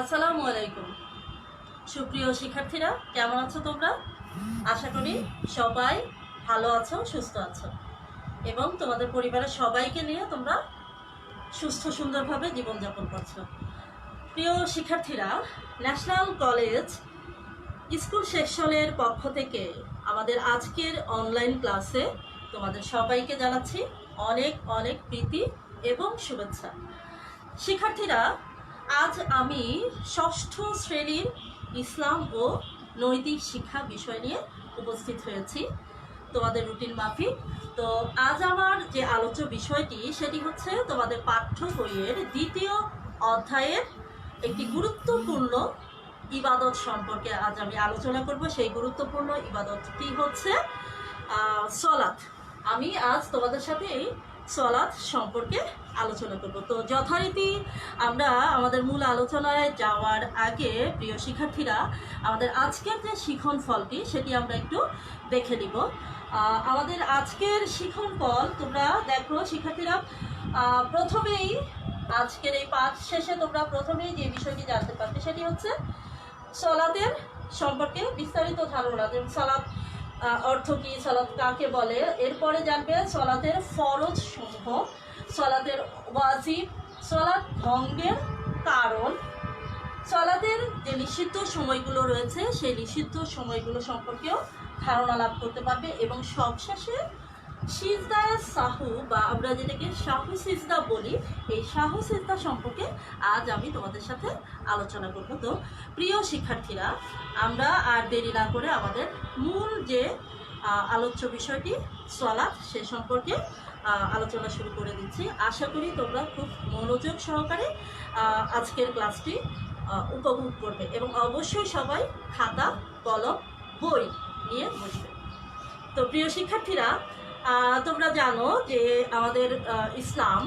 আসসালামু আলাইকুম। সুপ্রিয় শিক্ষার্থীরা, কেমন আছো তোমরা? আশা করি সবাই ভালো আছো, সুস্থ আছো এবং তোমাদের পরিবারের সবাইকে নিয়ে তোমরা সুস্থ সুন্দরভাবে জীবনযাপন করছো। প্রিয় শিক্ষার্থীরা, ন্যাশনাল কলেজ স্কুল সেকশনের পক্ষ থেকে আমাদের আজকের অনলাইন ক্লাসে তোমাদের সবাইকে জানাচ্ছি অনেক অনেক প্রীতি এবং শুভেচ্ছা। শিক্ষার্থীরা, আজ আমি ষষ্ঠ শ্রেণীর ইসলাম ও নৈতিক শিক্ষা বিষয় নিয়ে উপস্থিত হয়েছি তোমাদের রুটিন মাফিক। তো আজ আমার যে আলোচ্য বিষয়টি সেটি হচ্ছে তোমাদের পাঠ্য বইয়ের দ্বিতীয় অধ্যায়ের একটি গুরুত্বপূর্ণ ইবাদত সম্পর্কে আজ আমি আলোচনা করব। সেই গুরুত্বপূর্ণ ইবাদতটি হচ্ছে সলাত। আমি আজ তোমাদের সাথে এই সলাত সম্পর্কে আলোচনা করব। তো যথারীতি আমরা আমাদের মূল আলোচনায় যাওয়ার আগে প্রিয় শিক্ষার্থীরা, আমাদের আজকের যে শিখন ফলটি সেটি আমরা একটু দেখে নিব। আমাদের আজকের শিখন ফল তোমরা দেখো শিক্ষার্থীরা, প্রথমেই আজকের এই পাঠ শেষে তোমরা প্রথমেই যে বিষয়টি জানতে পারবে সেটি হচ্ছে সলাতের সম্পর্কে বিস্তারিত ধারণা, যে সলাত অর্থ কি, সলাত কাকে বলে। এরপরে জানবে সলাতের ফরজ সমূহ, সলাতের ওয়াজিব, সলাত ভঙ্গের কারণ, সলাতের যে নিষিদ্ধ সময়গুলো রয়েছে সেই নিষিদ্ধ সময়গুলো সম্পর্কেও ধারণা লাভ করতে পারবে এবং সবশেষে সিজদায়ে সাহু বা আমরা যেটাকে সাহু সিজদা বলি, এই সাহু সিজদা সম্পর্কে আজ আমি তোমাদের সাথে আলোচনা করব। তো প্রিয় শিক্ষার্থীরা, আমরা আর দেরি না করে আমাদের মূল যে আলোচ্য বিষয়টি সলাত সে সম্পর্কে আলোচনা শুরু করে দিচ্ছি। আশা করি তোমরা খুব মনোযোগ সহকারে আজকের ক্লাসটি উপভোগ করবে এবং অবশ্যই সবাই খাতা কলম বই নিয়ে বসবে। তো প্রিয় শিক্ষার্থীরা, তোমরা জানো যে আমাদের ইসলাম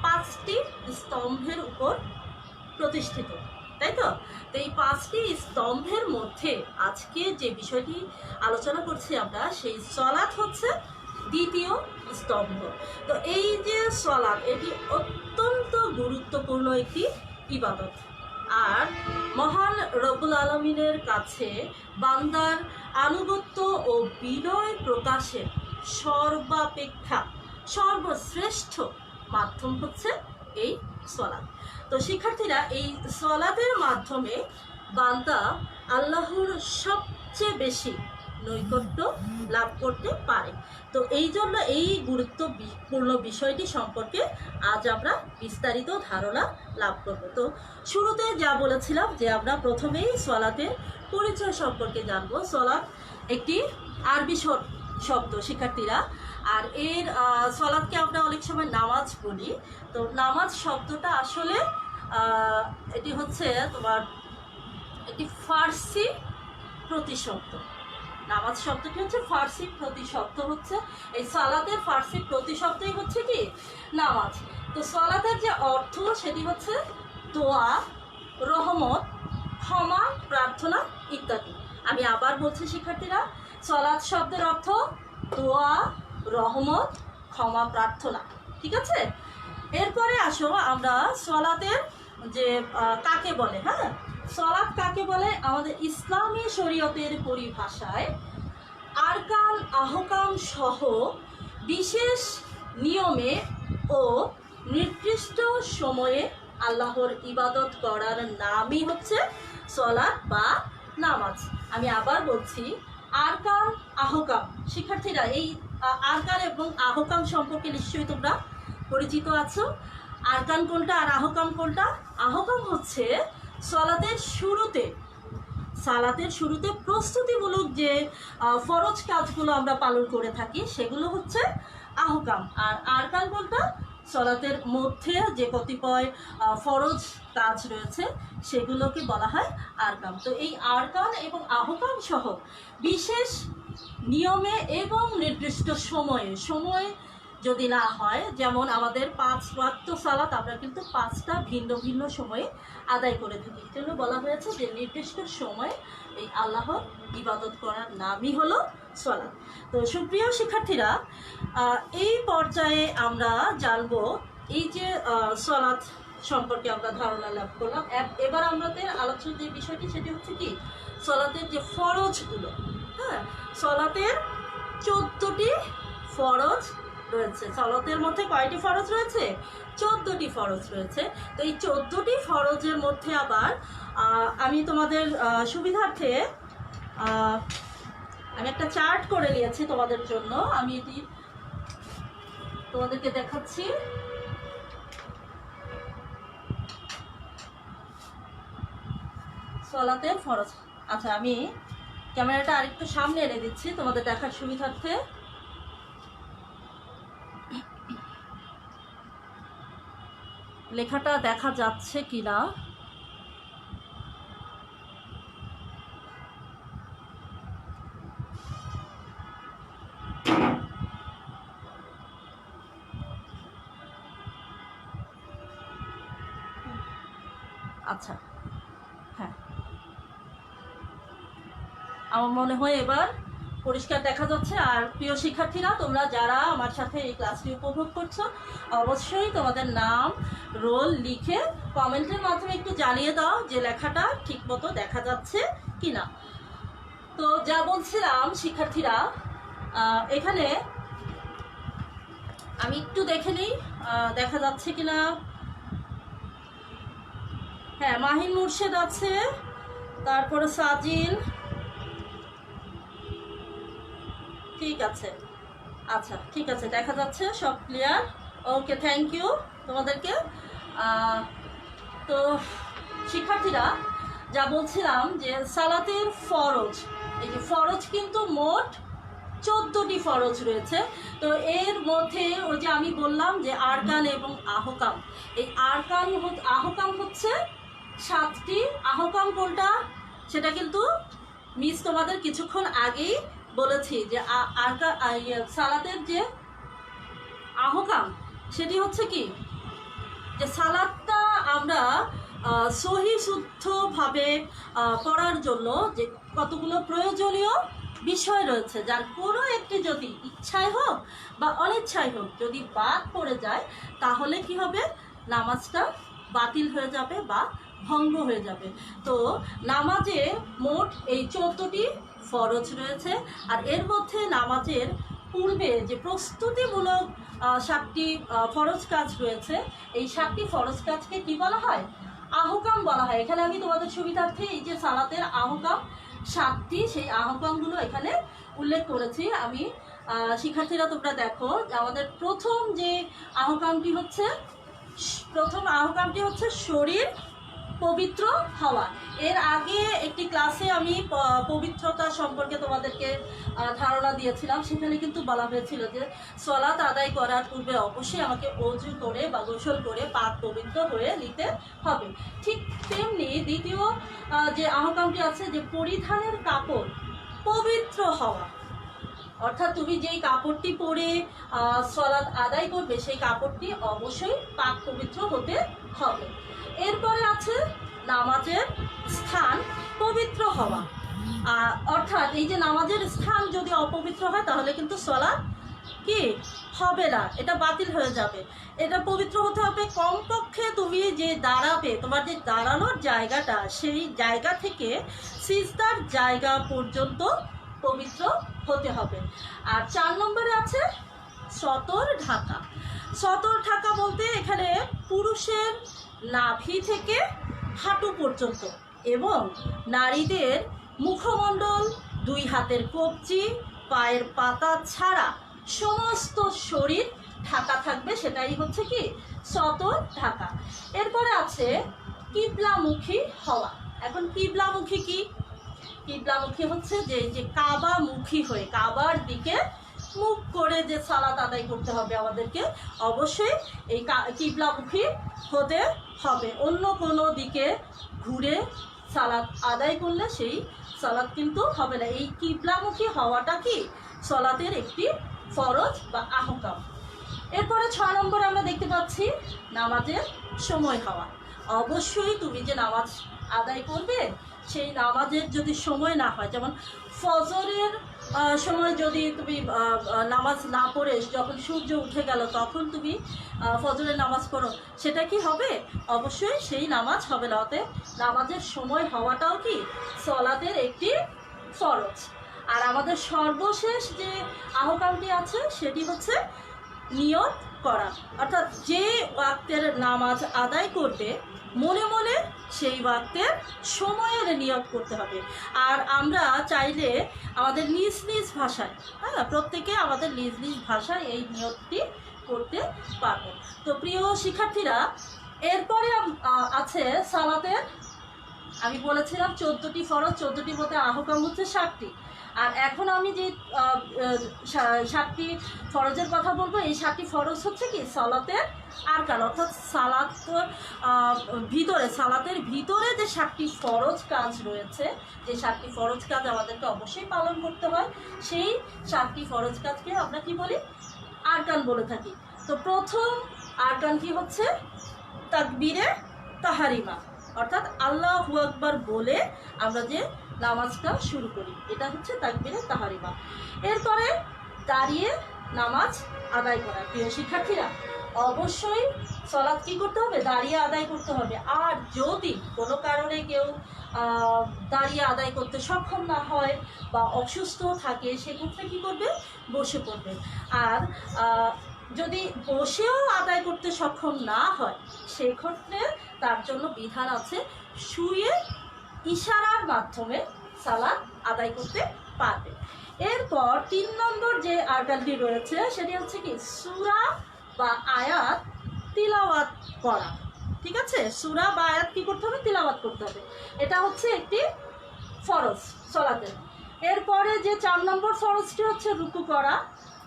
5টি স্তম্ভের উপর প্রতিষ্ঠিত, তাই তো? তো এই 5টি স্তম্ভের মধ্যে আজকে যে বিষয়টি আলোচনা করছি আমরা, সেই সলাত হচ্ছে দ্বিতীয় স্তম্ভ। তো এই যে সলাত, এটি অত্যন্ত গুরুত্বপূর্ণ একটি ইবাদত। আর মহান রব্বুল আলমিনের কাছে বান্দার আনুগত্য ও বিনয় প্রকাশের সর্বাপেক্ষা সর্বশ্রেষ্ঠ মাধ্যম হচ্ছে এই সলাত। তো শিক্ষার্থীরা, এই সলাতের মাধ্যমে বান্দা আল্লাহর সবচেয়ে বেশি নৈকট্য লাভ করতে পারে। তো এই জন্য এই গুরুত্বপূর্ণ বিষয়টি সম্পর্কে আজ আমরা বিস্তারিত ধারণা লাভ করব। তো শুরুতে যা বলেছিলাম যে আমরা প্রথমেই সলাতের পরিচয় সম্পর্কে জানব। সলাত একটি আরবি শব্দ শিক্ষার্থীরা, আর এর সলাতকে আমরা অনেক সময় নামাজ বলি। তো নামাজ শব্দটা আসলে এটি হচ্ছে তোমার একটি ফার্সি প্রতিশব্দ। নামাজ শব্দটি হচ্ছে ফার্সি প্রতিশব্দ, হচ্ছে এই সালাতের ফার্সি প্রতিশব্দই হচ্ছে কি নামাজ। তো সালাতের যে অর্থ সেটি হচ্ছে দোয়া, রহমত, ক্ষমা প্রার্থনা ইত্যাদি। আমি আবার বলছি শিক্ষার্থীরা, সালাত শব্দের অর্থ দোয়া, রহমত, ক্ষমা প্রার্থনা, ঠিক আছে? এরপরে আসো আমরা সলাতের যে কাকে বলে, হ্যাঁ, সলাত কাকে বলে আমাদের ইসলামী শরীয়তের পরিভাষায় আরকান আহকাম সহ বিশেষ নিয়মে ও নির্দিষ্ট সময়ে আল্লাহর ইবাদত করার নামই হচ্ছে সলাত বা নামাজ। আমি আবার বলছি, আরকান আহকাম। শিক্ষার্থীরা, এই আরকান এবং আহকাম সম্পর্কে নিশ্চয়ই তোমরা পরিচিত আছো। আরকান কোনটা আর আহকাম কোনটা? আহকাম হচ্ছে সালাতের শুরুতে প্রস্তুতিমূলক যে ফরজ কাজগুলো আমরা পালন করে থাকি সেগুলো হচ্ছে আহকাম। আর আরকান কোনটা? সলাতের মধ্যে যে কতিপয় ফরজ কাজ রয়েছে সেগুলোকে বলা হয় আরকাম। তো এই আরকান এবং আহকাম সহ বিশেষ নিয়মে এবং নির্দিষ্ট সময়ে যদি না হয়, যেমন আমাদের 5 ওয়াক্ত সালাত আমরা কিন্তু 5টা ভিন্ন ভিন্ন সময়ে আদায় করে থাকি, এই জন্য বলা হয়েছে যে নির্দিষ্ট সময়ে এই আল্লাহর ইবাদত করার নামই হলো সলাত। তো সুপ্রিয় শিক্ষার্থীরা, এই পর্যায়ে আমরা জানবো এই যে সলাত সম্পর্কে আমরা ধারণা লাভ করলাম। এবার আমাদের আলোচ্য যে বিষয়টি সেটি হচ্ছে কি সলাতের যে ফরজগুলো। হ্যাঁ, সলাতের 14টি ফরজ রয়েছে। সলাতের মধ্যে কয়টি ফরজ রয়েছে? 14টি ফরজ রয়েছে। তো এই 14টি ফরজের মধ্যে আবার আমি তোমাদের সুবিধার্থে আমি একটা চার্ট করে নিয়েছি তোমাদের জন্য। আমি এটি তোমাদেরকে দেখাচ্ছি। সলাতের ফরজ। আচ্ছা, আমি ক্যামেরাটা আরেকটু সামনে এনে দিচ্ছি তোমাদের দেখার সুবিধার্থে। লেখাটা দেখা যাচ্ছে কিনা? আচ্ছা, হ্যাঁ, আমার মনে হয় এবার পরিষ্কার দেখা যাচ্ছে। আর প্রিয় শিক্ষার্থীরা, তোমরা যারা আমার সাথে এই ক্লাসটি উপভোগ করছো, অবশ্যই তোমাদের নাম রোল লিখে কমেন্টের মাধ্যমে একটু জানিয়ে দাও যে লেখাটা ঠিকমতো দেখা যাচ্ছে কিনা। তো যা বলছিলাম শিক্ষার্থীরা, এখানে আমি একটু দেখে নিই দেখা যাচ্ছে কিনা। হ্যাঁ, মাহিন মুর্শেদ আছে, তারপরে সাজিল, ঠিক আছে। আচ্ছা, ঠিক আছে, দেখা যাচ্ছে, সব ক্লিয়ার। ওকে, থ্যাংক ইউ তোমাদেরকে। তো শিক্ষার্থীরা, যা বলছিলাম যে সালাতের ফরজ, এই যে ফরজ কিন্তু মোট 14টি ফরজ রয়েছে। তো এর মধ্যে ওই যে আমি বললাম যে আরকান এবং আহকাম, এই আরকান আহকাম হচ্ছে 7টি। আহকাম কোনটা সেটা কিন্তু মিস তোমাদের কিছুক্ষণ আগেই বলেছি যে সালাতের যে আহকাম সেটি হচ্ছে কি, যে সালাদটা আমরা সহি শুদ্ধভাবে পড়ার জন্য যে কতগুলো প্রয়োজনীয় বিষয় রয়েছে, যার কোনো একটি যদি ইচ্ছায় হোক বা অনিচ্ছায় হোক যদি বাদ পড়ে যায়, তাহলে কি হবে, নামাজটা বাতিল হয়ে যাবে বা ভঙ্গ হয়ে যাবে। তো নামাজে মোট এই 14টি ফরজ রয়েছে। আর এর মধ্যে নামাজের পূর্বে যে প্রস্তুতিমূলক 7টি ফরজ কাজ রয়েছে, এই 7টি ফরজ কাজকে কি বলা হয়? আহকাম বলা হয়। এখানে আমি তোমাদের সুবিধার্থে এই যে সালাতের আহকাম 7টি, সেই আহকামগুলো এখানে উল্লেখ করেছি আমি। শিক্ষার্থীরা তোমরা দেখো, আমাদের প্রথম আহকামটি হচ্ছে শরীর পবিত্র হওয়া। এর আগে একটি ক্লাসে আমি পবিত্রতা সম্পর্কে তোমাদেরকে ধারণা দিয়েছিলাম। সেখানে কিন্তু বলা হয়েছিল যে সলাত আদায় করার পূর্বে অবশ্যই আমাকে ওযু করে বা গোসল করে পাক পবিত্র হয়ে নিতে হবে। ঠিক তেমনি দ্বিতীয় যে আহকামটি আছে, যে পরিধানের কাপড় পবিত্র হওয়া, অর্থাৎ তুমি যেই কাপড়টি পরে সলাত আদায় করবে সেই কাপড়টি অবশ্যই পাক পবিত্র হতে হবে। এরপরে আছে নামাজের স্থান পবিত্র হওয়া, অর্থাৎ এই যে নামাজের স্থান যদি অপবিত্র হয় তাহলে কিন্তু সলাত কি হবে না, এটা বাতিল হয়ে যাবে। এটা পবিত্র হতে হবে। কমপক্ষে তুমি যে দাঁড়াবে, তোমার যে দাঁড়ানোর জায়গাটা, সেই জায়গা থেকে সিজদার জায়গা পর্যন্ত পবিত্র হতে হবে। আর 4 নম্বরে আছে সতর ঢাকা। সতর ঢাকা বলতে এখানে পুরুষের নাভি থেকে হাঁটু পর্যন্ত এবং নারীদের মুখমণ্ডল, 2 হাতের কবজি, পায়ের পাতা ছাড়া সমস্ত শরীর ঢাকা থাকবে, সেটাই হচ্ছে কি সতর ঢাকা। এরপরে আছে কিবলামুখী হওয়া। এখন কিবলামুখী কি? কিবলামুখী হচ্ছে যে কাবামুখী হয়ে, কাবার দিকে মুখ করে যে সালাত আদায় করতে হবে আমাদেরকে, অবশ্যই এই কিবলামুখী হতে হবে। অন্য কোনো দিকে ঘুরে সালাত আদায় করলে সেই সালাত কিন্তু হবে না। এই কিবলামুখী হওয়াটা কি সালাতের একটি ফরজ বা আহকাম। এরপরে 6 নম্বরে আমরা দেখতে পাচ্ছি নামাজের সময় হওয়া। অবশ্যই তুমি যে নামাজ আদায় করবে সেই নামাজের যদি সময় না হয়, যেমন ফজরের সময় যদি তুমি নামাজ না পড়ে যখন সূর্য উঠে গেল তখন তুমি ফজরের নামাজ পড়ো, সেটা কি হবে? অবশ্যই সেই নামাজ হবে না। অতএব নামাজের সময় হওয়াটাও কি সলাতের একটি ফরজ। আর আমাদের সর্বশেষ যে আহকামটি আছে সেটি হচ্ছে নিয়ত করা, অর্থাৎ যে ওয়াক্তের নামাজ আদায় করবে মনে মনে সেই ওয়াক্তের সময়ের নিয়ত করতে হবে। আর আমরা চাইলে আমাদের নিজ নিজ ভাষায়, হ্যাঁ, প্রত্যেকে আমাদের নিজ নিজ ভাষায় এই নিয়তটি করতে পারবো। তো প্রিয় শিক্ষার্থীরা, এরপরে আছে সালাতের, আমি বলেছিলাম 14টি ফরজ, 14টির মধ্যে আহকাম হচ্ছে 7টি। আর এখন আমি যে 7টি ফরজের কথা বলবো, এই 7টি ফরজ হচ্ছে কি সালাতের আরকান, অর্থাৎ সালাতের ভিতরে যে 7টি ফরজ কাজ রয়েছে, যে 7টি ফরজ কাজ আমাদেরকে অবশ্যই পালন করতে হয়, সেই 7টি ফরজ কাজকে আমরা কি বলি? আরকান বলে থাকি। তো প্রথম আরকান কি হচ্ছে? তাকবীরে তাহারিমা, অর্থাৎ আল্লাহু আকবার বলে আমরা যে নামাজটা শুরু করি, এটা হচ্ছে তাকবীরে তাহারিমা। এরপরে দাঁড়িয়ে নামাজ আদায় করা। প্রিয় শিক্ষার্থীরা, অবশ্যই সালাত কি করতে হবে? দাঁড়িয়ে আদায় করতে হবে। আর যদি কোনো কারণে কেউ দাঁড়িয়ে আদায় করতে সক্ষম না হয় বা অসুস্থ থাকে, সেক্ষেত্রে কী করবে? বসে পড়বে। আর যদি বসেও আদায় করতে সক্ষম না হয়, সেক্ষেত্রে তার জন্য বিধান আছে, শুয়ে ইশারার মাধ্যমে সালাত আদায় করতে পারবে। এরপর 3 নম্বর যে আরকানটি রয়েছে সেটি হচ্ছে কি? সূরা বা আয়াত তিলাওয়াত করা। ঠিক আছে, সূরা বা আয়াত কি করতে হবে? তিলাওয়াত করতে হবে। এটা হচ্ছে একটি ফরজ সালাতের। এরপরে যে 4 নম্বর ফরজটি হচ্ছে রুকু করা।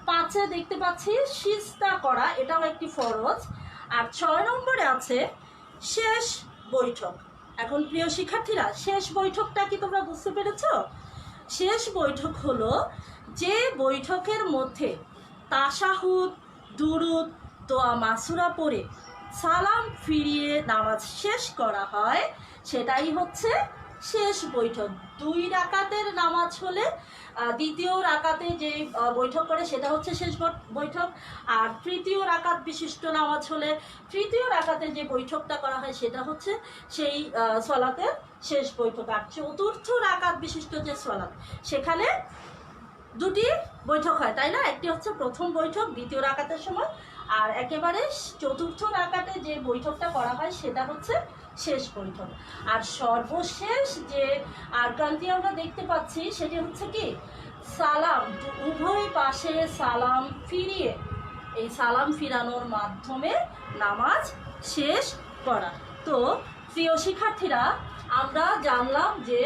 5-এ দেখতে পাচ্ছি সিজদা করা, এটাও একটি ফরজ। আর 6 নম্বরে আছে শেষ বৈঠক। এখন প্রিয় শিক্ষার্থীরা, শেষ বৈঠকটা কি তোমরা বুঝতে পেরেছ? শেষ বৈঠক হলো যে বৈঠকের মধ্যে তাশাহুদ, দুরুদ, দোয়া মাসুরা পড়ে সালাম ফিরিয়ে নামাজ শেষ করা হয়, সেটাই হচ্ছে শেষ বৈঠক। 2 রাকাতের নামাজ হলে দ্বিতীয় রাকাতে যে বৈঠক করে সেটা হচ্ছে শেষ বৈঠক। আর তৃতীয় রাকাত বিশিষ্ট নামাজ হলে তৃতীয় রাকাতে যে বৈঠকটা করা হয় সেটা হচ্ছে সেই সলাতের শেষ বৈঠক। আর চতুর্থ রাকাত বিশিষ্ট যে সলাত, সেখানে 2টি বৈঠক হয়, তাই না? একটি হচ্ছে প্রথম বৈঠক দ্বিতীয় রাকাতের সময়, আর একেবারে চতুর্থ রাকাতে যে বৈঠকটা করা হয় সেটা হচ্ছে শেষ বৈঠক। আর সর্বশেষ যে আরকানটি আমরা দেখতে পাচ্ছি সেটি হচ্ছে কি? সালাম, উভয় পাশে সালাম ফিরিয়ে, এই সালাম ফিরানোর মাধ্যমে নামাজ শেষ করা। তো প্রিয় শিক্ষার্থীরা, আমরা জানলাম যে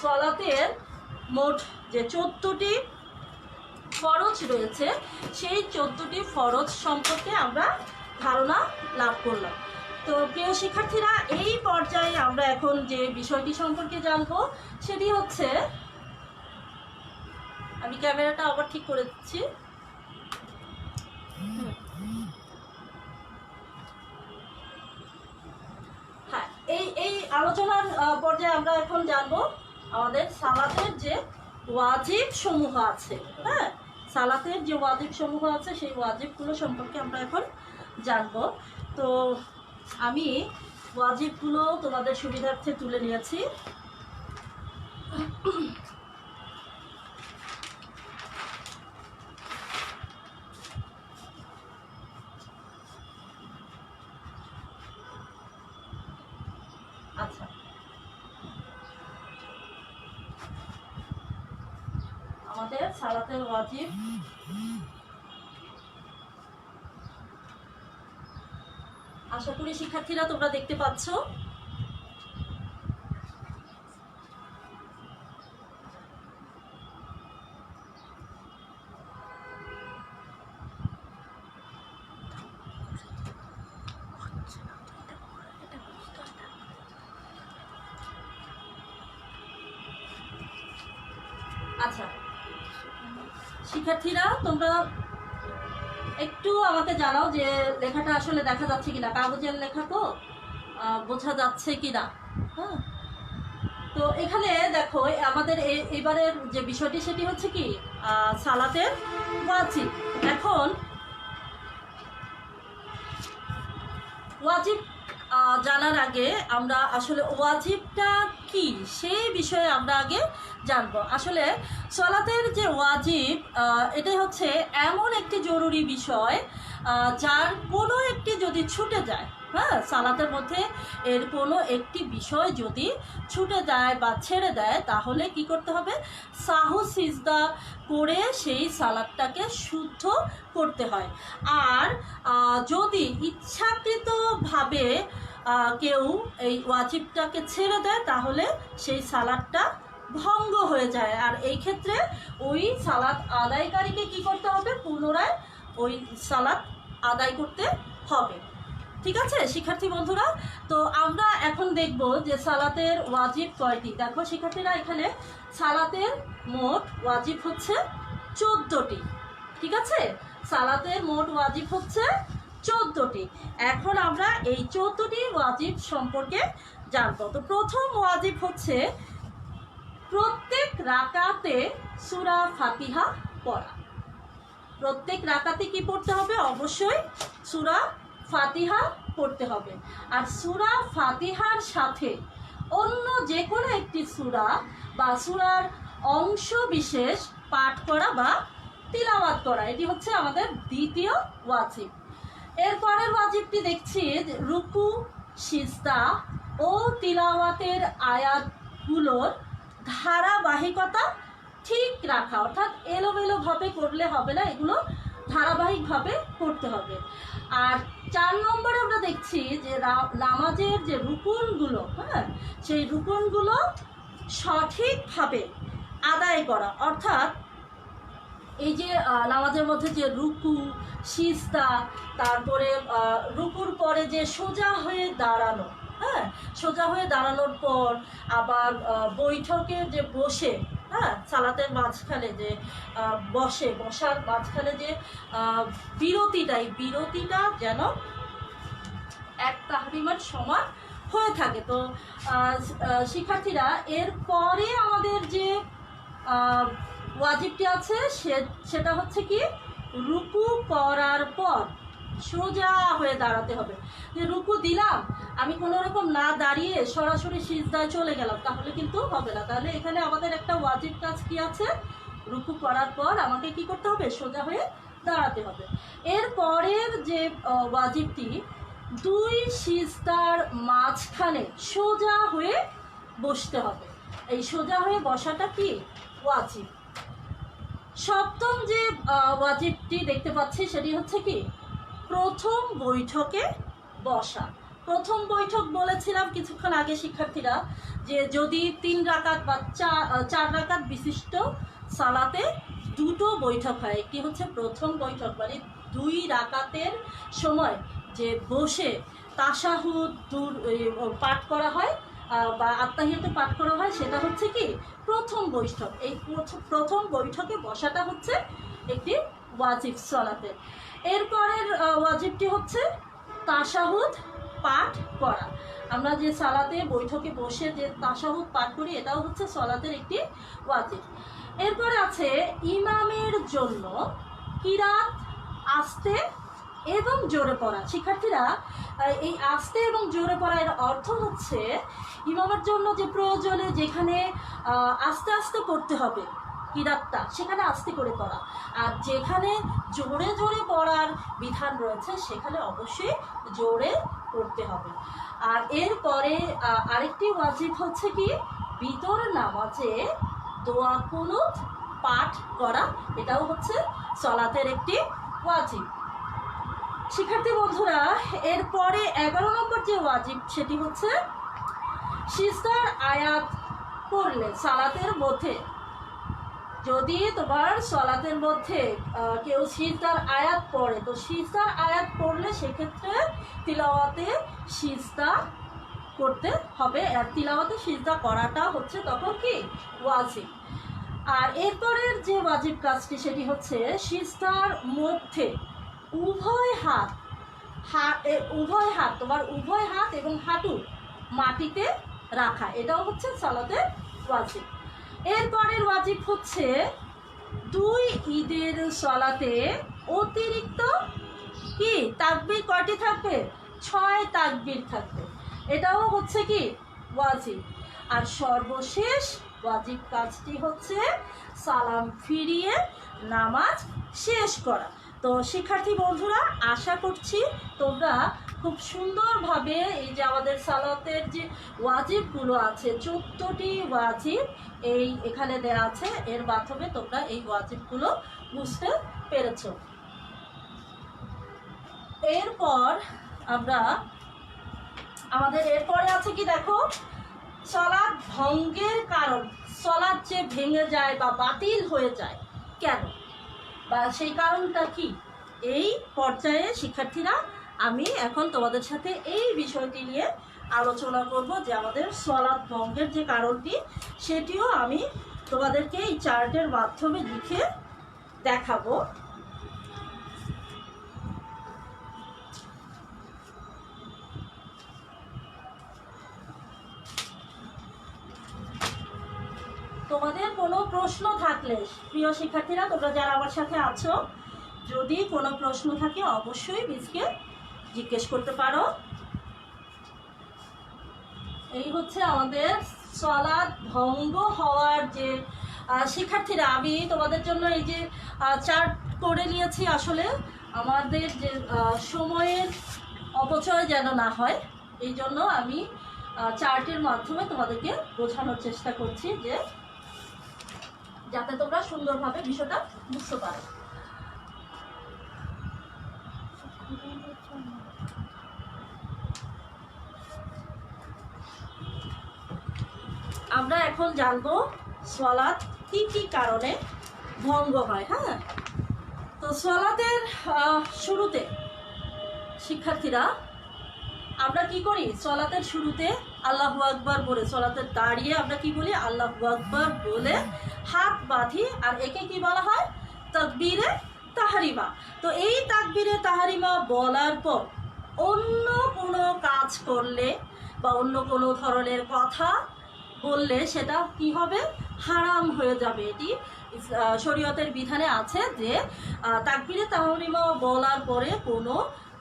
সালাতের মোট যে 14টি ফরজ রয়েছে, সেই 14টি ফরজ সম্পর্কে আমরা ধারণা লাভ করলাম। তো প্রিয় শিক্ষার্থীরা, এই পর্যায়ে আমরা এখন যে বিষয়টি সম্পর্কে জানবো সেটি হচ্ছে, আমি ক্যামেরাটা আবার ঠিক করে দিচ্ছি। হ্যাঁ, এই আলোচনার পর্যায়ে আমরা এখন জানবো আমাদের সালাতের যে ওয়াজিব সমূহ আছে। হ্যাঁ, সালাতের যে ওয়াজিব সমূহ আছে সেই ওয়াজিবগুলো সম্পর্কে আমরা এখন জানবো। তো আমি ওয়াজিবগুলো তোমাদের সুবিধার্থে তুলে নিয়েছি। আচ্ছা, আমাদের সালাতের ওয়াজিব, আশা করি শিক্ষার্থীরা তোমরা দেখতে পাচ্ছ। আচ্ছা শিক্ষার্থীরা, তোমরা একটু আমাকে জানাও যে লেখাটা আসলে দেখা যাচ্ছে কিনা। কাগজের লেখা তো বোঝা যাচ্ছে কিনা। হ্যাঁ, তো এখানে দেখো আমাদের এবারের যে বিষয়টি সেটি হচ্ছে কি সালাতের ওয়াজিব। এখন ওয়াজিব জানার আগে আমরা আসলে ওয়াজিবটা কি সেই বিষয়ে আমরা আগে জানবো। আসলে সালাতের যে ওয়াজিব এটাই হচ্ছে এমন একটি জরুরি বিষয় যার কোনো একটি যদি ছুটে যায়, হ্যাঁ, সালাতের মধ্যে এর কোনো একটি বিষয় যদি ছুটে যায় বা ছেড়ে দেয় তাহলে কি করতে হবে, সাহু সিজদা করে সেই সালাদটাকে শুদ্ধ করতে হয়। আর যদি ইচ্ছাকৃতভাবে কেউ এই ওয়াজিবটাকে ছেড়ে দেয় তাহলে সেই সালাদটা ভঙ্গ হয়ে যায়। আর এই ক্ষেত্রে ওই সালাত আদায়কারীকে কি করতে হবে, পুনরায় ওই সালাত আদায় করতে হবে। ঠিক আছে শিক্ষার্থী বন্ধুরা, তো আমরা এখন দেখব যে সালাতের ওয়াজিব কয়টি। দেখো শিক্ষার্থীরা, এখানে সালাতের মোট ওয়াজিব হচ্ছে 14টি। ঠিক আছে, সালাতের মোট ওয়াজিব হচ্ছে 14টি। এখন আমরা এই 14টি ওয়াজিব সম্পর্কে জানবো। তো প্রথম ওয়াজিব হচ্ছে প্রত্যেক রাকাতে সূরা ফাতিহা পড়া। প্রত্যেক রাকাতে কি পড়তে হবে, অবশ্যই সূরা ফাতিহা পড়তে হবে। আর সূরা ফাতিহার সাথে অন্য যে কোনো একটি সূরা বা সূরার অংশ বিশেষ পাঠ করা বা তিলাওয়াত করা, এটি হচ্ছে আমাদের দ্বিতীয় ওয়াজিব। এরপরের ওয়াজিবটি দেখছি যে রুকু, সিজদা ও তিলাওয়াতের আয়াতগুলোর ধারাবাহিকতা ঠিক রাখা, অর্থাৎ এলোমেলোভাবে করলে হবে না, এগুলো ধারাবাহিকভাবে করতে হবে। আর 4 নম্বরে আমরা দেখছি যে নামাজের যে রুকুনগুলো, হ্যাঁ, সেই রুকুনগুলো সঠিকভাবে আদায় করা, অর্থাৎ এই যে নামাজের মধ্যে যে রুকু, সিজদা, তারপরে রুকুর পরে যে সোজা হয়ে দাঁড়ানো, হ্যাঁ, সোজা হয়ে দাঁড়ানোর পর আবার বৈঠকে যে বসে, হ্যাঁ, সালাতের মাঝখানে যে বসার মাঝখানে যে বিরতিটা যেন এক তাহরিমার সমান হয়ে থাকে। তো শিক্ষার্থীরা, এরপরে আমাদের যে ওয়াজিবটি আছে সেটা হচ্ছে কি, রুকু করার পর সোজা হয়ে দাঁড়াতে হবে। যে রুকু দিলাম, আমি কোনো রকম না দাঁড়িয়ে সরাসরি সিজদায় চলে গেলাম, তাহলে কিন্তু হবে না। তাহলে এখানে আমাদের একটা ওয়াজিব কাজ কি আছে, রুকু করার পর আমাকে কি করতে হবে, সোজা হয়ে দাঁড়াতে হবে। এরপরের যে ওয়াজিবটি, 2 সিজদার মাঝখানে সোজা হয়ে বসতে হবে। এই সোজা হয়ে বসাটা কি ওয়াজিব। সপ্তম যে ওয়াজিবটি দেখতে পাচ্ছি সেটি হচ্ছে কি, প্রথম বৈঠকে বসা। প্রথম বৈঠক বলেছিলাম কিছুক্ষণ আগে শিক্ষার্থীরা, যে যদি 3 রাকাত বা 4 রাকাত বিশিষ্ট সালাতে 2টো বৈঠক হয়। একটি হচ্ছে প্রথম বৈঠক, মানে 2 রাকাতের সময় যে বসে তাশাহুদ পাঠ করা হয় বা আত্তাহিয়াতে পাঠ করা হয়, সেটা হচ্ছে কি প্রথম বৈঠক। এই প্রথম বৈঠকে বসাটা হচ্ছে একটি ওয়াজিব সালাতের। এরপরের ওয়াজিবটি হচ্ছে তাশাহুদ পাঠ করা। আমরা যে সালাতে বৈঠকে বসে যে তাশাহুদ পাঠ করি, এটাও হচ্ছে সালাতের একটি ওয়াজিব। এরপরে আছে ইমামের জন্য কিরাত আস্তে এবং জোরে পড়া। শিক্ষার্থীরা, এই আস্তে এবং জোরে পড়া এর অর্থ হচ্ছে ইমামের জন্য যে প্রয়োজনে যেখানে আস্তে আস্তে পড়তে হবে কিরাতটা, সেখানে আস্তে করে পড়া, আর যেখানে জোরে জোরে পড়ার বিধান রয়েছে সেখানে অবশ্যই জোরে পড়তে হবে। আর এরপরে আরেকটি ওয়াজিব হচ্ছে কি, ভিতর নামাজে দোয়া কুনুত পাঠ করা, এটাও হচ্ছে সালাতের একটি ওয়াজিব। শিক্ষার্থী বন্ধুরা, এরপরে 11 নম্বর যে ওয়াজিব সেটি হচ্ছে সিজদার আয়াত পড়লে সালাতের মধ্যে, যদি তোমার সালাতের মধ্যে কেউ সিজদার আয়াত পড়ে, তো সিজদার আয়াত পড়লে সেক্ষেত্রে তিলাওয়াতে সিজদা করতে হবে। আর তিলাওয়াতে সিজদা করাটা হচ্ছে তখন কি ওয়াজিব। আর এরপরের যে ওয়াজিব কাজটি সেটি হচ্ছে সিজদার মধ্যে উভয় হাত তোমার উভয় হাত এবং হাঁটু মাটিতে রাখা, এটাও হচ্ছে সালাতের ওয়াজিব। এরপরের ওয়াজিব হচ্ছে 2 ঈদের সালাতে অতিরিক্ত কি তাকবীর কয়টি থাকবে? 6 তাকবীর থাকবে, এটাও হচ্ছে কি ওয়াজিব। আর সর্বশেষ ওয়াজিব কাজটি হচ্ছে সালাম ফিরিয়ে নামাজ শেষ করা। তো শিক্ষার্থী বন্ধুরা, আশা করছি তোমরা খুব সুন্দরভাবে এই যে আমাদের সালাতের যে ওয়াজিবগুলো আছে, 14টি ওয়াজিব এই এখানে দেওয়া আছে, এর মাধ্যমে তোমরা এই ওয়াজিবগুলো বুঝতে পেরেছো। এরপর আমরা আমাদের এরপরে আছে কি দেখো, সালাত ভঙ্গের কারণ। সালাত যে ভেঙে যায় বা বাতিল হয়ে যায় কেন, বা সেই কারণটা কি, এই পর্যায়ে শিক্ষার্থীরা আমি এখন তোমাদের সাথে এই বিষয়টি নিয়ে আলোচনা করব, যে আমাদের সালাত ভঙ্গের যে কারণটি সেটিও আমি তোমাদেরকে এই চার্টের মাধ্যমে লিখে দেখাবো। তোমাদের কোনো প্রশ্ন থাকলে প্রিয় শিক্ষার্থীরা, তোমরা যারা আমার সাথে আছো, যদি কোনো প্রশ্ন থাকে অবশ্যই মিসকে জিজ্ঞেস করতে পারো। এই হচ্ছে আমাদের সালাত ভঙ্গ হওয়ার যে শিক্ষার্থীরা, আমি তোমাদের জন্য এই যে চার্ট করে নিয়েছি, আসলে আমাদের যে সময়ের অপচয় যেন না হয় এই জন্য আমি চার্টের মাধ্যমে তোমাদেরকে বোঝানোর চেষ্টা করছি, যে যাতে তোমরা সুন্দরভাবে বিষয়টা বুঝতে পারো। আমরা এখন জানবো সালাত কি কি কারণে ভঙ্গ হয়। হ্যাঁ, তো সালাতের শুরুতে শিক্ষার্থীরা আমরা কি করি, সালাতের শুরুতে আল্লাহু আকবার বলে, সালাতের দাঁড়িয়ে আমরা কি বলি, আল্লাহু আকবার বলে হাত বাঁধি, আর একে কি বলা হয়, তাকবীরে তাহরিমা। তো এই তাকবীরে তাহরিমা বলার পর অন্য কোনো কাজ করলে বা অন্য কোনো ধরনের কথা বললে সেটা কি হবে, হারাম হয়ে যাবে। এটি শরীয়তের বিধানে আছে যে তাকবীরে তাহরিমা বলার পরে কোনো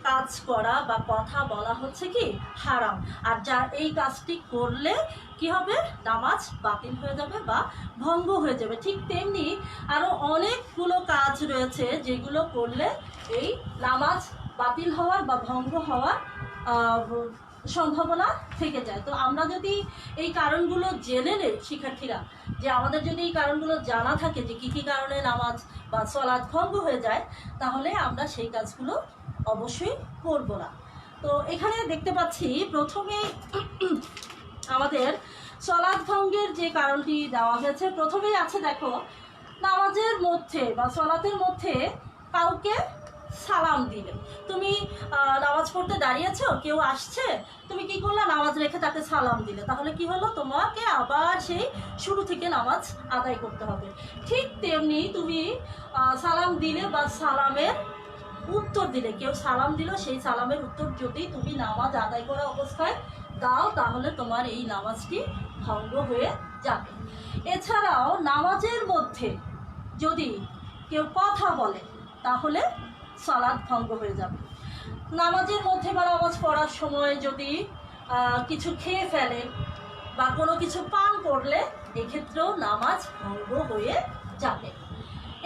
কাজ করা বা কথা বলা হচ্ছে কি হারাম, আর যার এই কাজটি করলে কি হবে, নামাজ বাতিল হয়ে যাবে বা ভঙ্গ হয়ে যাবে। ঠিক তেমনি আরও অনেকগুলো কাজ রয়েছে যেগুলো করলে এই নামাজ বাতিল হওয়ার বা ভঙ্গ হওয়ার সম্ভাবনা থেকে যায়। তো আমরা যদি এই কারণগুলো জেনে নেই শিক্ষার্থীরা, যে আমাদের যদি এই কারণগুলো জানা থাকে যে কী কী কারণে নামাজ বা সালাত ভঙ্গ হয়ে যায়, তাহলে আমরা সেই কাজগুলো অবশ্যই করব না। তো এখানে দেখতে পাচ্ছি প্রথমে আমাদের সালাত ভঙ্গের যে কারণটি দেওয়া হয়েছে, প্রথমেই আছে দেখো, নামাজের মধ্যে বা সালাতের মধ্যে কাউকে সালাম দিলে। তুমি নামাজ পড়তে দাঁড়িয়েছো, কেউ আসছে, তুমি কি করলে, নামাজ রেখে তাকে সালাম দিলে, তাহলে কি হলো, তোমাকে আবার সেই শুরু থেকে নামাজ আদায় করতে হবে। ঠিক তেমনি তুমি সালাম দিলে বা সালামের উত্তর দিলে, কেউ সালাম দিল, সেই সালামের উত্তর যদি তুমি নামাজ আদায় করা অবস্থায় দাও, তাহলে তোমার এই নামাজটি ভঙ্গ হয়ে যাবে। এছাড়াও নামাজের মধ্যে যদি কেউ কথা বলে, তাহলে সালাত ভঙ্গ হয়ে যাবে। নামাজের মধ্যে বা নামাজ পড়ার সময় যদি কিছু খেয়ে ফেলে বা কোনো কিছু পান করলে, এক্ষেত্রেও নামাজ ভঙ্গ হয়ে যাবে।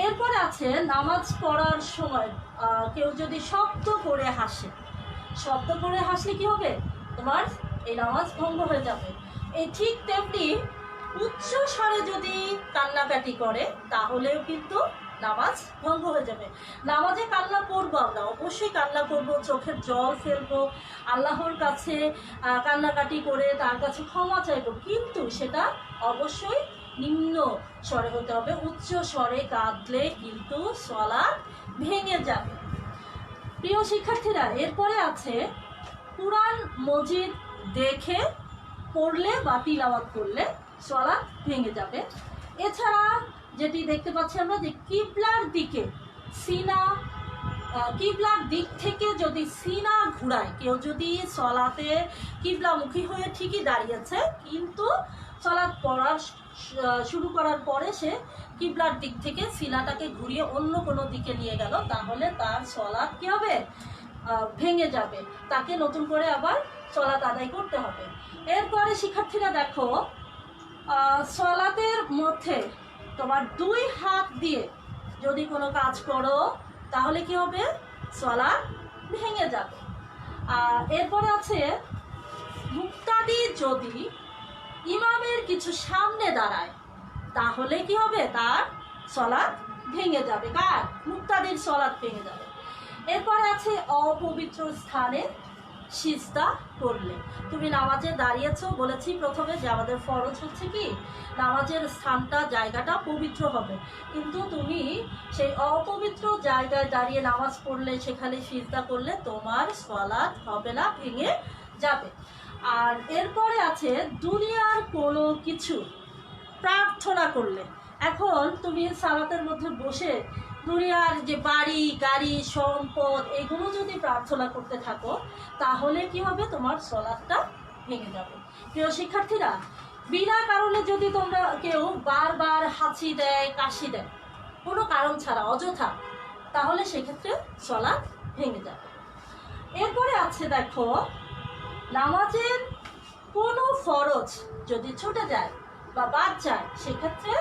এরপরে আছে নামাজ পড়ার সময় কেউ যদি শব্দ করে হাসে, শব্দ করে হাসলে কি হবে, তোমার এই নামাজ ভঙ্গ হয়ে যাবে। এই ঠিক তেমনি উচ্চ স্বরে যদি কান্নাকাটি করে, তাহলেও কিন্তু নামাজ ভঙ্গ হয়ে যাবে। নামাজে কান্না করবো, আমরা অবশ্যই কান্না করব, চোখের জল ফেলবো, আল্লাহর কাছে কান্নাকাটি করে তার কাছে ক্ষমা চাইবো, কিন্তু সেটা অবশ্যই নিম্ন স্বরে হতে হবে। উচ্চ স্বরে কাঁদলে কিন্তু সালাত ভেঙে যাবে। প্রিয় শিক্ষার্থীরা, এরপরে আছে কুরআন মজিদ দেখে পড়লে বা তিলাওয়াত করলে সালাত ভেঙে যাবে। এছাড়া যেটি দেখতে পাচ্ছি আমরা, যে কিবলার দিকে সিনা কিবলার দিক থেকে যদি সিনা ঘুরায়, কেউ যদি সলাতে কিবলামুখী হয়ে ঠিকই দাঁড়িয়েছে কিন্তু সলাৎ পড়া শুরু করার পরে সে কিবলার দিক থেকে সিনাটাকে ঘুরিয়ে অন্য কোনো দিকে নিয়ে গেল, তাহলে তার সলাৎ কি হবে? ভেঙে যাবে, তাকে নতুন করে আবার সলাৎ আদায় করতে হবে। এরপরে শিক্ষার্থীরা দেখো, সলাতের মধ্যে তোমার 2 হাত দিয়ে যদি কোনো কাজ করো তাহলে কি হবে? সলাৎ ভেঙে যাবে। এরপরে আছে মুক্তাদি যদি ইমামের কিছু সামনে দাঁড়ায় তাহলে কি হবে? তার সলাৎ ভেঙে যাবে। কার? মুক্তাদির সলাৎ ভেঙে যাবে। এরপরে আছে অপবিত্র স্থানে সিজদা করলে। তুমি নামাজে দাঁড়িয়েছো, বলেছি প্রথমে যে আমাদের ফরজ হচ্ছে কি নামাজের স্থানটা, জায়গাটা পবিত্র হবে, কিন্তু তুমি সেই অপবিত্র জায়গায় দাঁড়িয়ে নামাজ পড়লে, সেখানে সিজদা করলে তোমার সালাত হবে না, ভেঙে যাবে। আর এরপরে আছে দুনিয়ার কোনো কিছু প্রার্থনা করলে। এখন তুমি সালাতের মধ্যে বসে দুনিয়ার যে বাড়ি গাড়ি সম্পদ এগুলো যদি প্রার্থনা করতে থাকো তাহলে কি হবে? তোমার সালাতটা ভেঙে যাবে। প্রিয় শিক্ষার্থীরা, বিনা কারণে যদি তোমরা কেউ বারবার হাঁচি দেয়, কাশি দেয় কোনো কারণ ছাড়া অযথা, তাহলে সেক্ষেত্রে সালাত ভেঙে যাবে। এরপরে আছে দেখো, নামাজের কোনো ফরজ যদি ছুটে যায় বা বাদ যায় সেক্ষেত্রে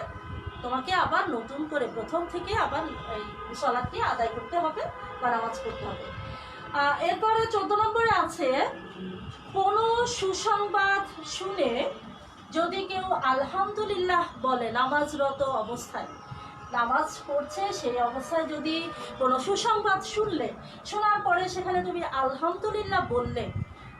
তোমাকে আবার নতুন করে প্রথম থেকে আবার এই সালাতটি আদায় করতে হবে বা নামাজ পড়তে হবে। এরপরে 14 নম্বরে আছে, কোনো সুসংবাদ শুনে যদি কেউ আলহামদুলিল্লাহ বলে নামাজরত অবস্থায়, নামাজ পড়ছে সেই অবস্থায় যদি কোনো সুসংবাদ শুনলে, শোনার পরে সেখানে তুমি আলহামদুলিল্লাহ বললে,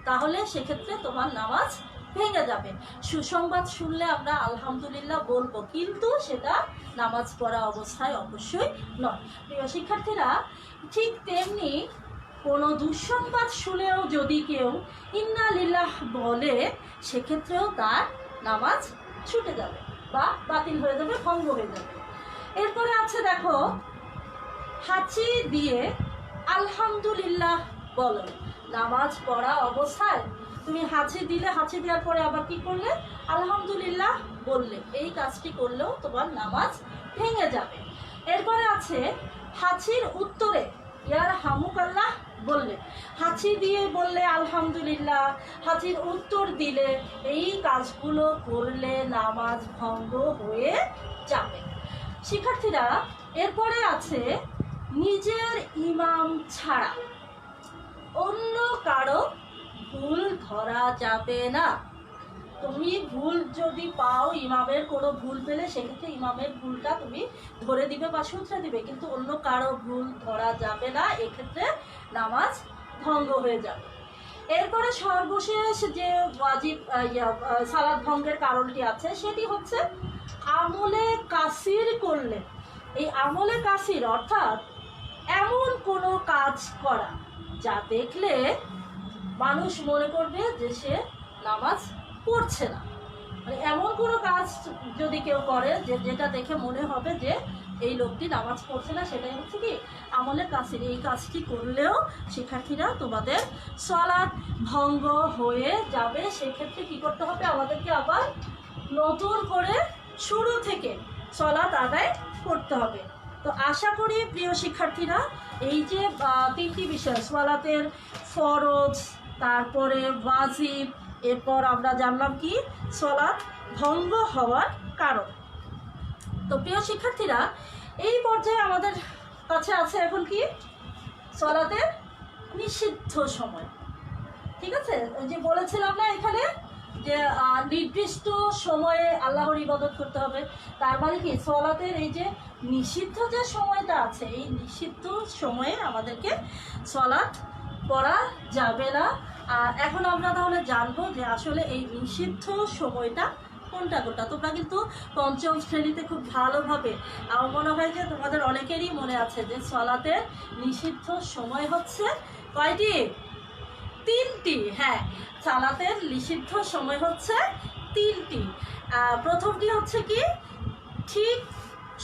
তাহলে সেক্ষেত্রে তোমার নামাজ ভেঙে যাবে। সুসংবাদ শুনলে আমরা আলহামদুলিল্লাহ বলবো, কিন্তু সেটা নামাজ পড়া অবস্থায় অবশ্যই নয়। প্রিয় শিক্ষার্থীরা, ঠিক তেমনি কোনো দুঃসংবাদ শুনেও যদি কেউ ইন্না লিল্লাহ বলে সেক্ষেত্রেও তার নামাজ ছুটে যাবে বা বাতিল হয়ে যাবে, ভঙ্গ হয়ে যাবে। এরপরে আছে দেখো, হাঁচি দিয়ে আলহামদুলিল্লাহ বলো। নামাজ পড়া অবস্থায় তুমি হাঁচি দিলে, হাঁচি দেওয়ার পরে আবার কি করলে? আলহামদুলিল্লাহ বললে, এই কাজটি করলেও তোমার নামাজ ভেঙে যাবে। এরপরে আছে হাঁচির উত্তরে ইয়ার হামুকাল্লাহ বললে। হাঁচি দিয়ে বললে আলহামদুলিল্লাহ, হাঁচির উত্তর দিলে, এই কাজগুলো করলে নামাজ ভঙ্গ হয়ে যাবে। শিক্ষার্থীরা, এরপরে আছে নিজের ইমাম ছাড়া অন্য কারো ভুল ধরা যাবে না। তুমি ভুল যদি পাও, ইমামের কোনো ভুল পেলে সেক্ষেত্রে ইমামের ভুলটা তুমি ধরে দিবে বা শুধরে দিবে, কিন্তু অন্য কারো ভুল ধরা যাবে না, এক্ষেত্রে নামাজ ভঙ্গ হয়ে যাবে। এরপরে সর্বশেষ যে ওয়াজিব সালাত ভঙ্গের কারণটি আছে সেটি হচ্ছে আমলে কাসির করলে। এই আমলে কাসির অর্থাৎ এমন কোনো কাজ করা যা দেখলে মানুষ মনে করবে যে সে নামাজ পড়ছে না, মানে এমন কোনো কাজ যদি কেউ করে যেটা দেখে মনে হবে যে এই লোকটি নামাজ পড়ছে না, সেটাই হচ্ছে কি আমলে কাসির। এই কাজটি করলেও শিক্ষার্থীরা তোমাদের সালাত ভঙ্গ হয়ে যাবে। সেক্ষেত্রে কি করতে হবে? আমাদেরকে আবার নতুন করে শুরু থেকে সালাত আদায় করতে হবে। তো আশা করি প্রিয় শিক্ষার্থীরা, এই যে 3টি বিষয়, সালাতের ফরজ, তারপরে ওয়াজিব, এরপর আমরা জানলাম কি সালাত ভঙ্গ হওয়ার কারণ। তো প্রিয় শিক্ষার্থীরা, এই পর্যায়ে আমাদের কাছে আছে এখন কি সালাতের নিষিদ্ধ সময়। ঠিক আছে, ওই যে বলেছিলাম না এখানে যে নির্দিষ্ট সময়ে আল্লাহর ইবাদত করতে হবে, তার মানে কি সালাতের এই যে নিষিদ্ধ যে সময়টা আছে, এই নিষিদ্ধ সময়ে আমাদেরকে সালাত পড়া যাবে না। আর এখন আমরা তাহলে জানবো যে আসলে এই নিষিদ্ধ সময়টা কোনটা কোনটা। তোমরা কিন্তু পঞ্চম শ্রেণীতে খুব ভালোভাবে, আমার মনে হয় যে তোমাদের অনেকেরই মনে আছে যে সালাতের নিষিদ্ধ সময় হচ্ছে কয়টি? 3টি। হ্যাঁ, সালাতের নিষিদ্ধ সময় হচ্ছে 3টি। প্রথমটি হচ্ছে কি ঠিক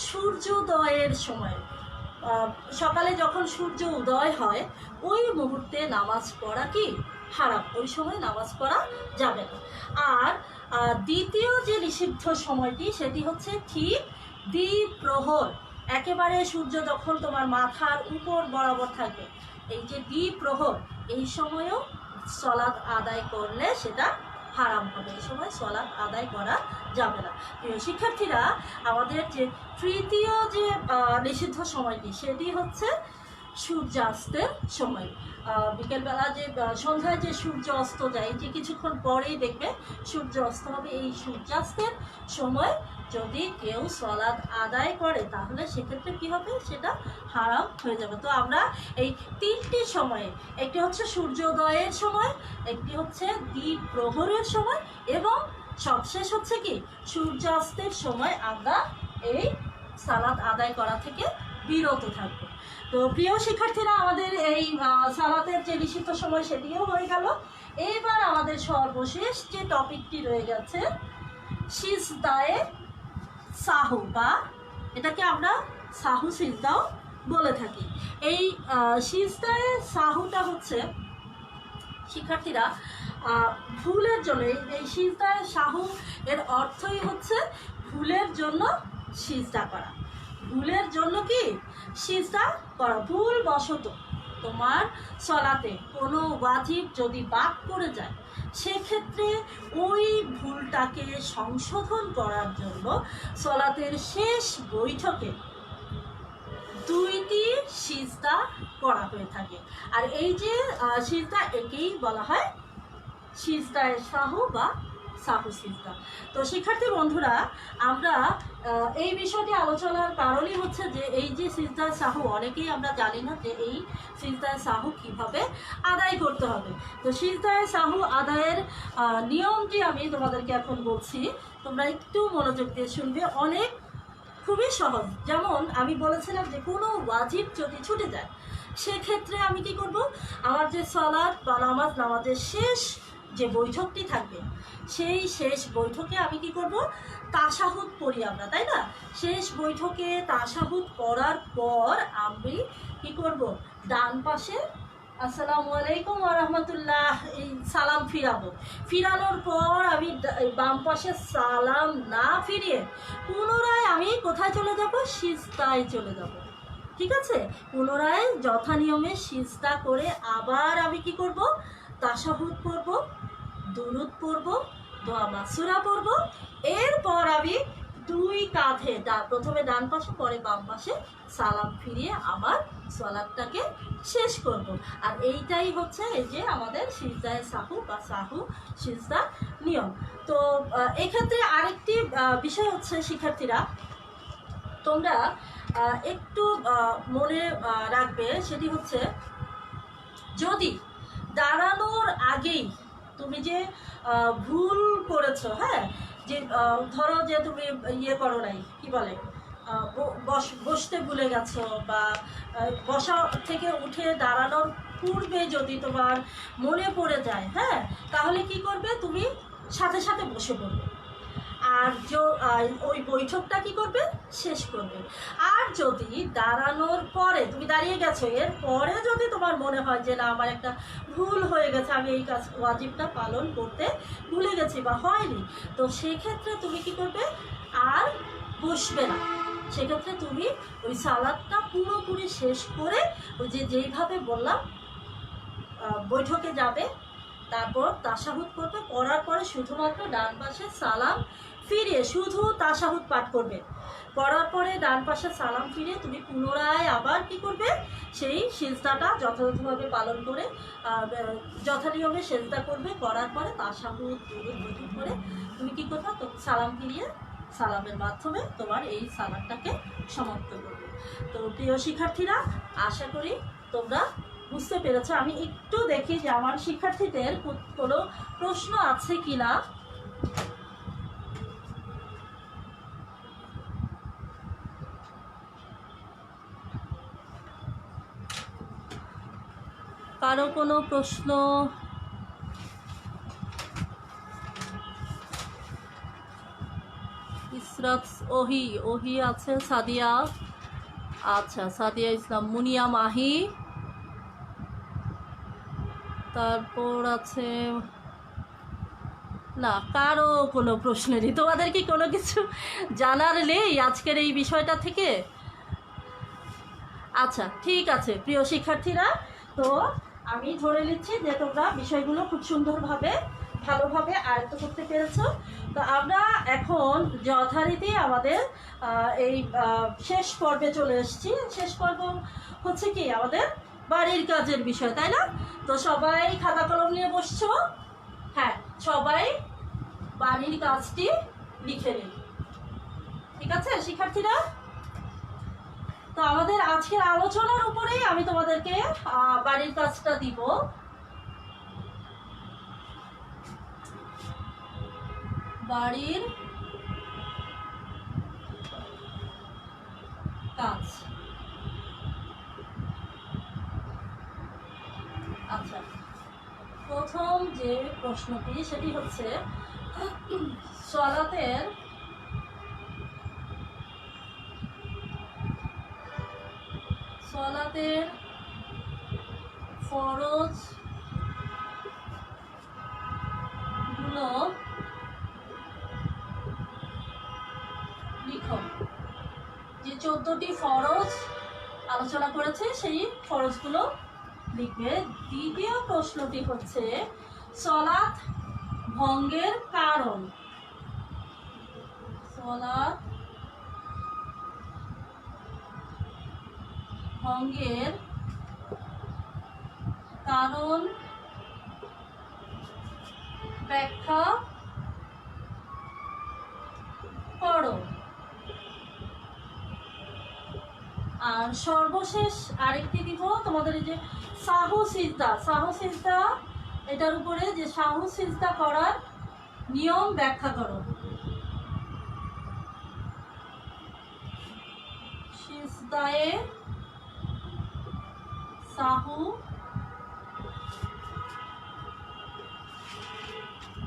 সূর্যোদয়ের সময়, সকালে যখন সূর্য উদয় হয় ওই মুহূর্তে নামাজ পড়া কি হারাম, ওই সময় নামাজ পড়া যাবে না। আর দ্বিতীয় যে নিষিদ্ধ সময়টি সেটি হচ্ছে ঠিক দ্বিপ্রহর, একেবারে সূর্য যখন তোমার মাথার উপর বরাবর থাকবে, এই যে দ্বিপ্রহর, এই সময়ও সলাৎ আদায় করলে সেটা হারাম হবে, এই সময় সলাৎ আদায় করা যাবে না। প্রিয় শিক্ষার্থীরা, আমাদের যে তৃতীয় যে নিষিদ্ধ সময়টি সেটি হচ্ছে সূর্যাস্তের সময়। বিকেলবেলা যে সন্ধ্যায় যে সূর্য অস্ত যায়, যে কিছুক্ষণ পরেই দেখবে সূর্য অস্ত হবে, এই সূর্যাস্তের সময় যদি কেউ সলাৎ আদায় করে তাহলে সেক্ষেত্রে কি হবে, সেটা হারাম হয়ে যাবে। তো আমরা এই তিনটি সময়ে, একটি হচ্ছে সূর্যোদয়ের সময়, একটি হচ্ছে দ্বিপ্রহরের সময় এবং সবশেষ হচ্ছে কি সূর্যাস্তের সময় আমরা এই সালাত আদায় করা থেকে বিরত থাকবো। তো প্রিয় শিক্ষার্থীরা, আমাদের এই সালাতের যে নিষিদ্ধ সময় সেটিও হয়ে গেল। এবার আমাদের সর্বশেষ যে টপিকটি রয়ে গেছে সিজদায়ে সাহু, বা এটাকে আমরা সাহু সিজদাও বলে থাকি। এই সিজদায়ে সাহুটা হচ্ছে শিক্ষার্থীরা ভুলের জন্য, এই সিজদায়ে সাহু এর অর্থই হচ্ছে ভুলের জন্য সিজদা করা। ভুলের জন্য কি সিজদা করা, ভুল বশত তোমার সলাতে কোনো ওয়াজিব যদি বাদ পড়ে যায় সেক্ষেত্রে ওই ভুলটাকে সংশোধন করার জন্য সলাতের শেষ বৈঠকে দুইটি সিজদা করা হয়ে থাকে। আর এই যে সিজদা, একেই বলা হয় সিজদায়ে সাহু বা সাহু সিজদা। তো শিক্ষার্থী বন্ধুরা, আমরা এই বিষয়টি আলোচনার কারণই হচ্ছে যে এই যে সিজদায়ে সাহু, অনেকেই আমরা জানি না যে এই সিজদায়ে সাহু কিভাবে আদায় করতে হবে। তো সিজদায়ে সাহু আদায়ের নিয়মটি আমি তোমাদেরকে এখন বলছি, তোমরা একটু মনোযোগ দিয়ে শুনবে। অনেক খুবই সহজ। যেমন আমি বলেছিলাম যে কোনো ওয়াজিব যদি ছুটে যায় সেক্ষেত্রে আমি কি করব, আমার যে সালাত বা নামাজের শেষ যে বৈঠকটি থাকবে সেই শেষ বৈঠকে আমি কি করব, তাশাহুদ পড়ি আমরা, তাই না? শেষ বৈঠকে তাশাহুদ পড়ার পর আমি কি করব, ডান পাশে আসসালামু আলাইকুম ওয়া রাহমাতুল্লাহ এই সালাম ফিরাবো। ফিরানোর পর আমি বাম পাশে সালাম না ফিরিয়ে পুনরায় আমি কোথায় চলে যাব, সিজদায় চলে যাব। ঠিক আছে, পুনরায় যথা নিয়মে সিজদা করে আবার আমি কি করব, তাশাহুদ পড়ব, দুরূদ পড়ব, দোয়া মাসুরা পড়ব। এরপর আমি দুই কাঁধে, প্রথমে ডান পাশে পরে বাম পাশে সালাম ফিরিয়ে আমার সালাতটাকে শেষ করব। আর এইটাই হচ্ছে এই যে আমাদের সিজদায়ে সাহু বা সাহু সিজদার নিয়ম। তো এক্ষেত্রে আরেকটি বিষয় হচ্ছে শিক্ষার্থীরা, তোমরা একটু মনে রাখবে, সেটি হচ্ছে যদি দাঁড়ানোর আগেই তুমি যে ভুল করেছো, হ্যাঁ, যে ধরো যে তুমি ইয়ে করো নাই, কি বলে, বসতে ভুলে গেছো, বা বসা থেকে উঠে দাঁড়ানোর পূর্বে যদি তোমার মনে পড়ে যায়, হ্যাঁ, তাহলে কি করবে, তুমি সাথে সাথে বসে পড়বে আর ওই বৈঠকটা কি করবে, শেষ করবে। আর যদি দাঁড়ানোর পরে তুমি দাঁড়িয়ে গেছো, এর পরে যদি তোমার মনে হয় যে না আমার একটা ভুল হয়ে গেছে, আমি এই কাজ ওয়াজিবটা পালন করতে ভুলে গেছি বা হয়নি, তো সেক্ষেত্রে তুমি কি করবে, আর বসবে না। সেক্ষেত্রে তুমি ওই সালাদটা পুরোপুরি শেষ করে ওই যেইভাবে বললাম বৈঠকে যাবে, তারপর তাশাহুদ করবে, করার পরে শুধুমাত্র ডান পাশে সালাম ফিরিয়ে শুধু তাশাহুদ পাঠ করবে। করার পরে ডান পাশে সালাম ফিরিয়ে তুমি পুনরায় আবার কি করবে, সেই সিজদাটা যথাযথভাবে পালন করে যথানিয়মে সিজদা করবে। করার পরে তাশাহুদ দুরূদ বৈঠক করে তুমি কি করবে, তো সালাম ফিরিয়ে সালামের মাধ্যমে তোমার এই সালাদটাকে সমাপ্ত করবে। তো প্রিয় শিক্ষার্থীরা, আশা করি তোমরা বুঝতে পেরেছো। আমি একটু দেখি যে আমার শিক্ষার্থীদের কোনো প্রশ্ন আছে কিনা। কারো কোনো প্রশ্ন? ইসরাত, ওহি আছে, সাদিয়া, আচ্ছা, সাদিয়া ইসলাম, মুনিয়া মাহি, তারপর আছে না, কারো কোনো প্রশ্নেরই। তোমাদের কি কোনো কিছু জানার নেই আজকের এই বিষয়টা থেকে? আচ্ছা, ঠিক আছে প্রিয় শিক্ষার্থীরা, তো আমি ধরে নিচ্ছি যে তোমরা বিষয়গুলো খুব সুন্দরভাবে ভালোভাবে আয়ত্ত করতে পেরেছো। তো আমরা এখন যথারীতি আমাদের এই শেষ পর্বে চলে এসেছি। শেষ পর্ব হচ্ছে কি আমাদের বাড়ির কাজের বিষয়, তাই না? তো সবাই খাতা কলম নিয়ে বসছো? হ্যাঁ, সবাই বাড়ির কাজটি লিখে নিন, ঠিক আছে শিক্ষার্থীরা? তো আমাদের আজকের আলোচনার উপরেই আমি তোমাদেরকে বাড়ির কাজটা দিব। বাড়ির কাজ। আচ্ছা, প্রথম যে প্রশ্নটি সেটি হচ্ছে সলাতের ফরজ গুলো লিখো। যে 14টি ফরজ আলোচনা করেছে সেই ফরজগুলো লিখবে। দ্বিতীয় প্রশ্নটি হচ্ছে সলাত ভঙ্গের কারণ। সলাত ভঙ্গের কারণ ব্যাখ্যা করো। আর সর্বশেষ আরেকটি দিব তোমাদের, এই যে সাহু সিজদা, এটার উপরে যে সাহু সিজদা করার নিয়ম ব্যাখ্যা করো। সিজদায়ে সাহু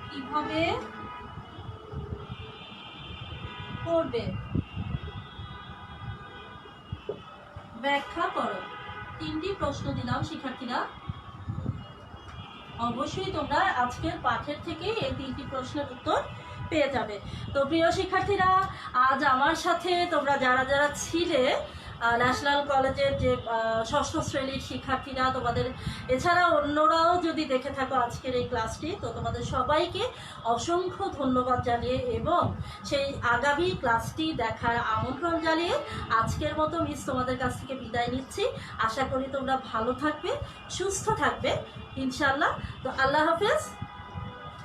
কিভাবে করবে ব্যাখ্যা করো। 3টি প্রশ্ন দিলাম শিক্ষার্থীরা, অবশ্যই তোমরা আজকের পাঠের থেকে এই 3টি প্রশ্নের উত্তর পেয়ে যাবে। তো প্রিয় শিক্ষার্থীরা, আজ আমার সাথে তোমরা যারা যারা ছিলে ন্যাশনাল কলেজের যে 6ষ্ঠ শ্রেণীর শিক্ষার্থীরা, তোমাদের এছাড়া অন্যরাও যদি দেখে থাকো আজকের এই ক্লাসটি, তো তোমাদের সবাইকে অসংখ্য ধন্যবাদ জানিয়ে এবং সেই আগামী ক্লাসটি দেখার আমন্ত্রণ জানিয়ে আজকের মতো মিস তোমাদের কাছ থেকে বিদায় নিচ্ছি। আশা করি তোমরা ভালো থাকবে, সুস্থ থাকবে ইনশাআল্লাহ। তো আল্লাহ হাফেজ।